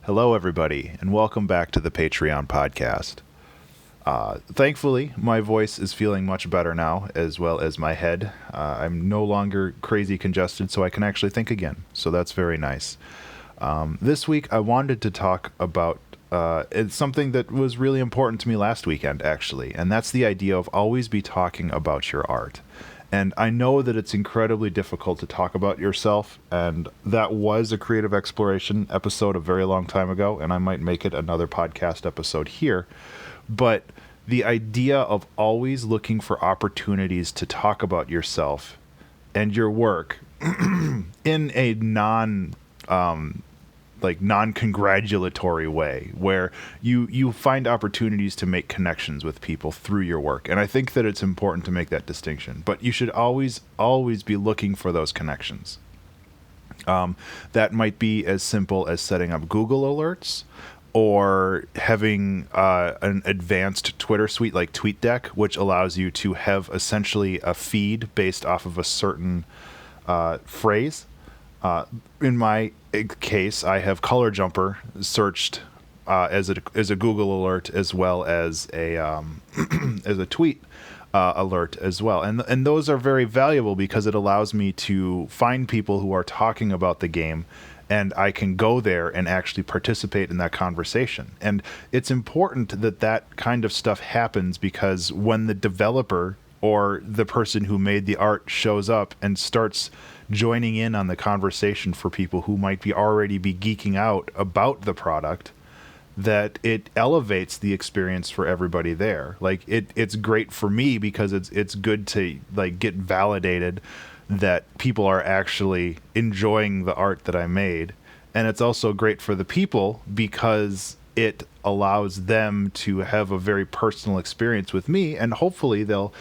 Hello, everybody, and welcome back to the Patreon podcast. Thankfully, my voice is feeling much better now, as well as my head. I'm no longer crazy congested, so I can actually think again. So that's very nice. This week, I wanted to talk about it's something that was really important to me last weekend, actually, and that's the idea of always be talking about your art. And I know that it's incredibly difficult to talk about yourself, and that was a creative exploration episode a very long time ago, and I might make it another podcast episode here. But the idea of always looking for opportunities to talk about yourself and your work in a non-congratulatory way, where you find opportunities to make connections with people through your work. And I think that it's important to make that distinction, but you should always be looking for those connections. That might be as simple as setting up Google alerts, or having an advanced Twitter suite like TweetDeck, which allows you to have essentially a feed based off of a certain phrase. In my case, I have Color Jumper searched as a Google alert, as well as a as a tweet alert as well, and those are very valuable because it allows me to find people who are talking about the game, and I can go there and actually participate in that conversation. And it's important that that kind of stuff happens, because when the developer or the person who made the art shows up and starts joining in on the conversation for people who might be already be geeking out about the product, that it elevates the experience for everybody there. Like it's great for me because it's good to like get validated that people are actually enjoying the art that I made. And it's also great for the people because it allows them to have a very personal experience with me, and hopefully they'll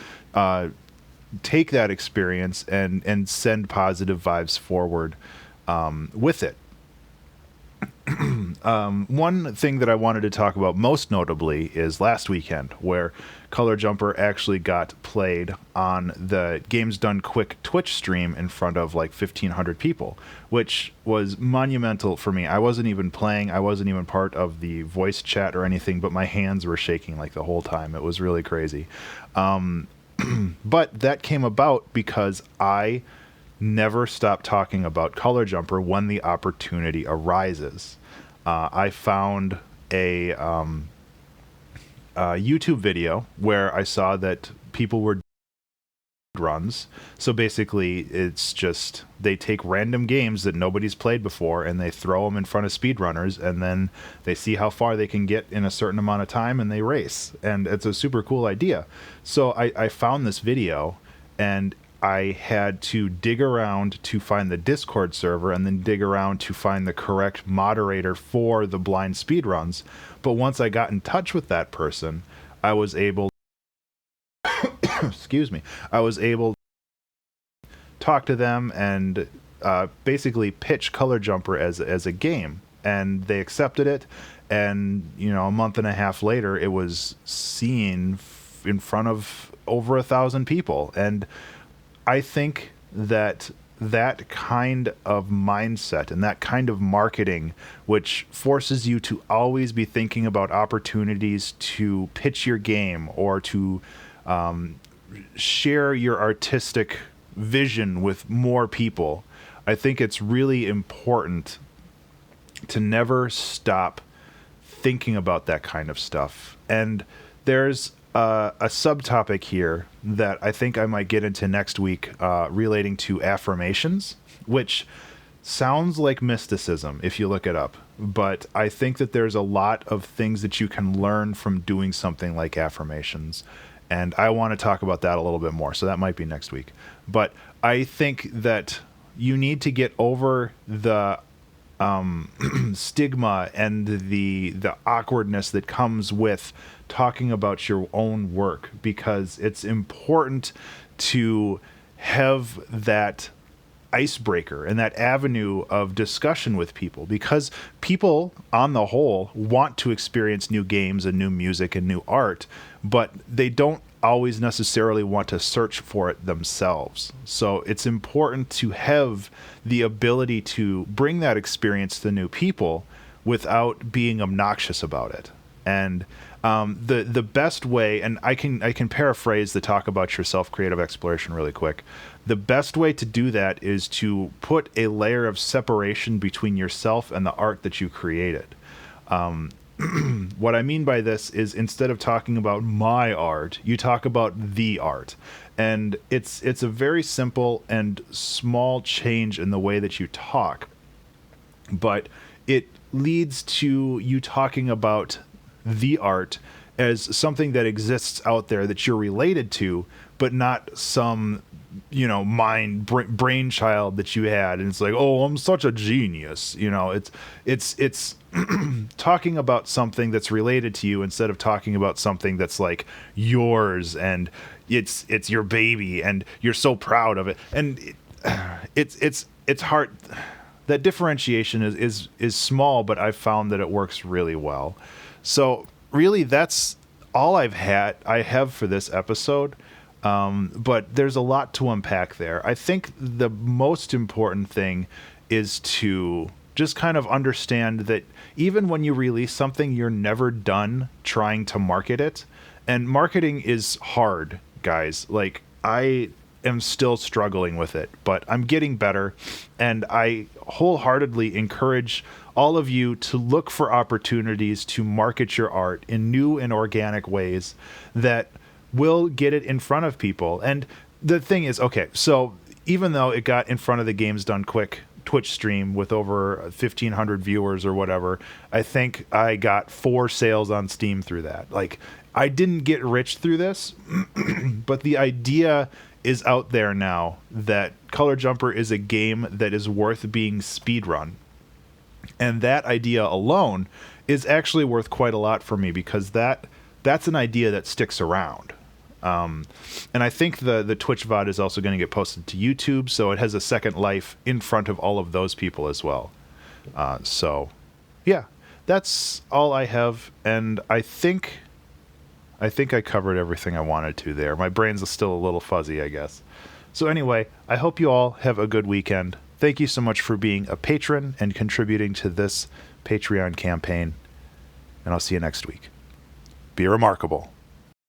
take that experience and send positive vibes forward with it. One thing that I wanted to talk about most notably is last weekend, where Color Jumper actually got played on the Games Done Quick Twitch stream in front of like 1,500 people, which was monumental for me. I wasn't even playing. I wasn't even part of the voice chat or anything, but my hands were shaking like the whole time. It was really crazy. But that came about because I never stop talking about Color Jumper when the opportunity arises. I found a YouTube video where I saw that people were runs. So basically, it's just they take random games that nobody's played before and they throw them in front of speedrunners, and then they see how far they can get in a certain amount of time and they race. And it's a super cool idea. So I found this video, and I had to dig around to find the Discord server and then dig around to find the correct moderator for the blind speedruns. But once I got in touch with that person, I was able I was able to talk to them and basically pitch Color Jumper as a game, and they accepted it. And a month and a half later, it was seen in front of over 1,000 people. And I think that kind of mindset and that kind of marketing, which forces you to always be thinking about opportunities to pitch your game or to share your artistic vision with more people, I think it's really important to never stop thinking about that kind of stuff. And there's a subtopic here that I think I might get into next week relating to affirmations, which sounds like mysticism if you look it up. But I think that there's a lot of things that you can learn from doing something like affirmations. And I want to talk about that a little bit more. So that might be next week. But I think that you need to get over the stigma and the awkwardness that comes with talking about your own work, because it's important to have that icebreaker and that avenue of discussion with people, because people on the whole want to experience new games and new music and new art, but they don't always necessarily want to search for it themselves. So it's important to have the ability to bring that experience to new people without being obnoxious about it. And the best way, and I can paraphrase the talk about your self-creative exploration really quick. The best way to do that is to put a layer of separation between yourself and the art that you created. What I mean by this is, instead of talking about my art, you talk about the art. And it's a very simple and small change in the way that you talk, but it leads to you talking about the art as something that exists out there that you're related to, but not some, brainchild that you had. And it's like, oh, I'm such a genius. It's talking about something that's related to you, instead of talking about something that's like yours and it's your baby and you're so proud of it. And it's hard. That differentiation is small, but I've found that it works really well. So really, that's all I have for this episode. But there's a lot to unpack there. I think the most important thing is to just kind of understand that even when you release something, you're never done trying to market it. And marketing is hard, guys. Like, I am still struggling with it, but I'm getting better. And I wholeheartedly encourage all of you to look for opportunities to market your art in new and organic ways that will get it in front of people. And the thing is, okay, so even though it got in front of the Games Done Quick Twitch stream with over 1,500 viewers or whatever, I think I got 4 sales on Steam through that. Like, I didn't get rich through this, but the idea is out there now that Color Jumper is a game that is worth being speedrun. And that idea alone is actually worth quite a lot for me, because that's an idea that sticks around. And I think the Twitch VOD is also going to get posted to YouTube, so it has a second life in front of all of those people as well. So, yeah, that's all I have, and I think I covered everything I wanted to there. My brain's still a little fuzzy, I guess. So anyway, I hope you all have a good weekend. Thank you so much for being a patron and contributing to this Patreon campaign, and I'll see you next week. Be remarkable.